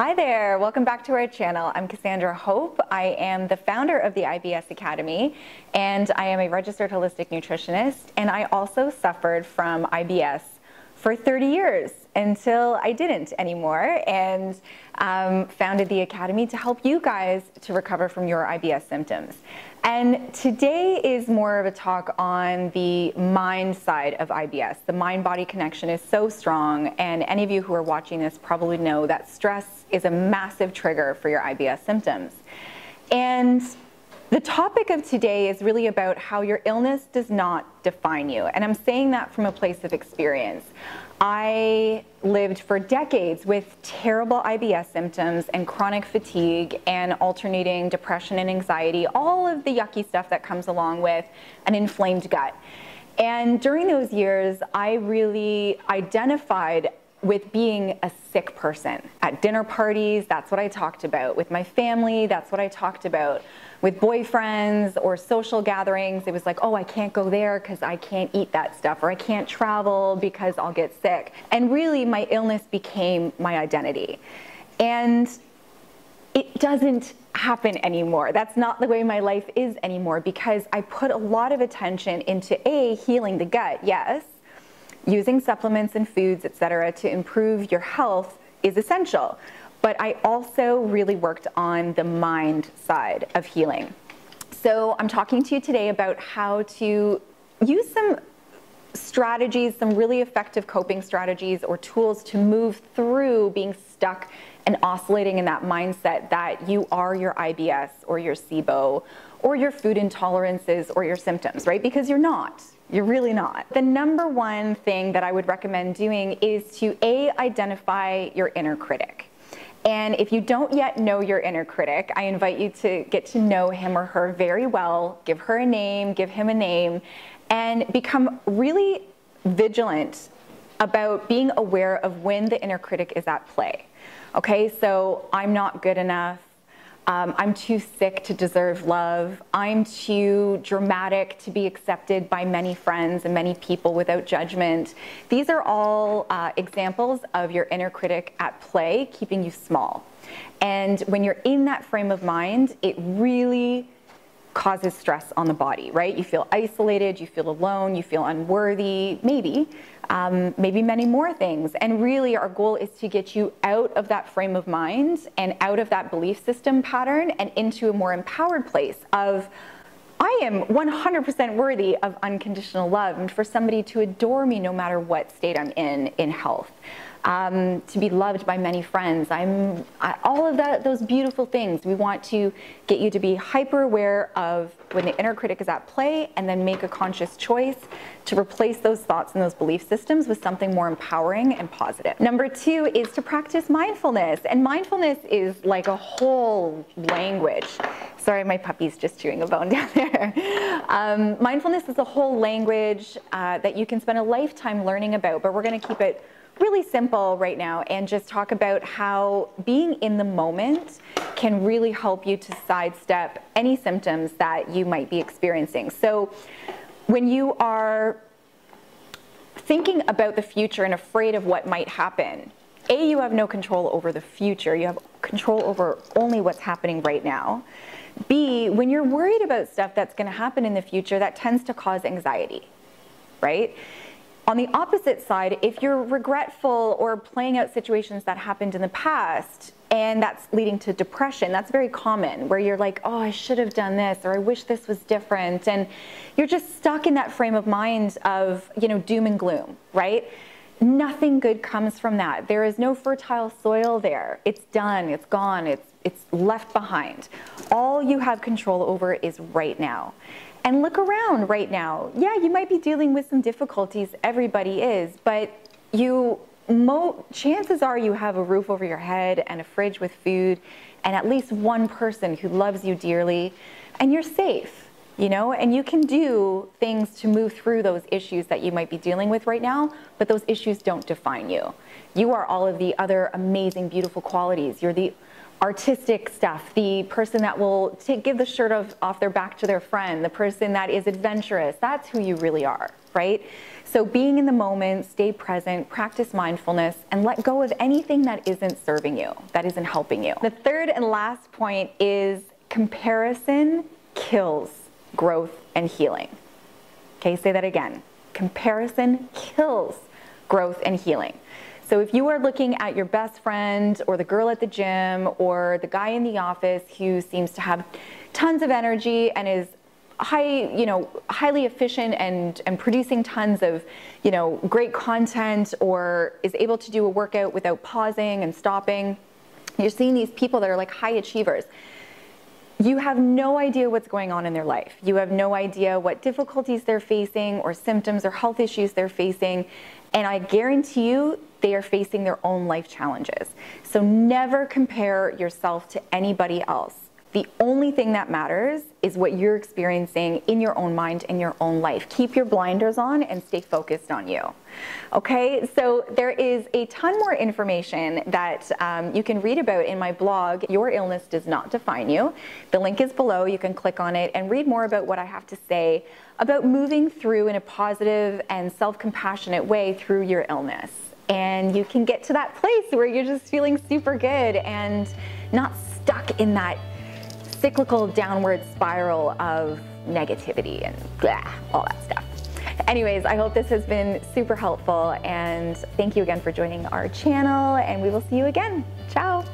Hi there, welcome back to our channel. I'm Cassandra Hope. I am the founder of the IBS Academy, and I am a registered holistic nutritionist, and I also suffered from IBS for 30 years until I didn't anymore, and founded the Academy to help you guys to recover from your IBS symptoms. And today is more of a talk on the mind side of IBS. The mind-body connection is so strong, and any of you who are watching this probably know that stress is a massive trigger for your IBS symptoms. And the topic of today is really about how your illness does not define you. And I'm saying that from a place of experience. I lived for decades with terrible IBS symptoms and chronic fatigue and alternating depression and anxiety, all of the yucky stuff that comes along with an inflamed gut. And during those years, I really identified with being a sick person. At dinner parties, that's what I talked about. With my family, that's what I talked about. With boyfriends or social gatherings, it was like, oh, I can't go there because I can't eat that stuff, or I can't travel because I'll get sick. And really, my illness became my identity. And it doesn't happen anymore. That's not the way my life is anymore, because I put a lot of attention into healing the gut, yes. Using supplements and foods, etc., to improve your health is essential. But I also really worked on the mind side of healing. So I'm talking to you today about how to use some strategies, some really effective coping strategies or tools to move through being stuck and oscillating in that mindset that you are your IBS or your SIBO or your food intolerances or your symptoms, right? Because you're not. You're really not. The number one thing that I would recommend doing is to identify your inner critic. And if you don't yet know your inner critic, I invite you to get to know him or her very well, give her a name, give him a name, and become really vigilant about being aware of when the inner critic is at play. Okay, so I'm not good enough. I'm too sick to deserve love. I'm too dramatic to be accepted by many friends and many people without judgment. These are all examples of your inner critic at play, keeping you small. And when you're in that frame of mind, it really causes stress on the body, right? You feel isolated, you feel alone, you feel unworthy, maybe many more things. And really our goal is to get you out of that frame of mind and out of that belief system pattern and into a more empowered place of, I am 100% worthy of unconditional love and for somebody to adore me no matter what state I'm in health. To be loved by many friends. All of those beautiful things. We want to get you to be hyper aware of when the inner critic is at play, and then make a conscious choice to replace those thoughts and those belief systems with something more empowering and positive. Number two is to practice mindfulness. And mindfulness is like a whole language. Sorry, my puppy's just chewing a bone down there. Mindfulness is a whole language that you can spend a lifetime learning about, but we're going to keep it really simple right now and just talk about how being in the moment can really help you to sidestep any symptoms that you might be experiencing. So when you are thinking about the future and afraid of what might happen, you have no control over the future. You have control over only what's happening right now. B, when you're worried about stuff that's going to happen in the future, that tends to cause anxiety, right? On the opposite side, if you're regretful or playing out situations that happened in the past and that's leading to depression, that's very common, where you're like, oh, I should have done this, or I wish this was different. And you're just stuck in that frame of mind of, doom and gloom, right? Nothing good comes from that. There is no fertile soil there. It's done, it's gone, it's left behind. All you have control over is right now. And look around right now. Yeah, you might be dealing with some difficulties, everybody is, but chances are you have a roof over your head and a fridge with food and at least one person who loves you dearly, and you're safe, and you can do things to move through those issues that you might be dealing with right now, but those issues don't define you. You are all of the other amazing, beautiful qualities. You're the artistic stuff, the person that will give the shirt off their back to their friend, the person that is adventurous. That's who you really are. right? So being in the moment, stay present, practice mindfulness, and let go of anything that isn't serving you, that isn't helping you. The third and last point is comparison kills growth and healing. Okay, say that again. Comparison kills growth and healing. So if you are looking at your best friend or the girl at the gym or the guy in the office who seems to have tons of energy and is highly efficient and producing tons of, great content, or is able to do a workout without pausing and stopping, you're seeing these people that are like high achievers. You have no idea what's going on in their life. You have no idea what difficulties they're facing or symptoms or health issues they're facing. And I guarantee you, they are facing their own life challenges. So never compare yourself to anybody else. The only thing that matters is what you're experiencing in your own mind, in your own life. Keep your blinders on and stay focused on you. Okay, so there is a ton more information that you can read about in my blog, Your Illness Does Not Define You. The link is below. You can click on it and read more about what I have to say about moving through in a positive and self-compassionate way through your illness. And you can get to that place where you're just feeling super good and not stuck in that cyclical downward spiral of negativity and all that stuff. Anyways, I hope this has been super helpful, and thank you again for joining our channel, and we will see you again. Ciao.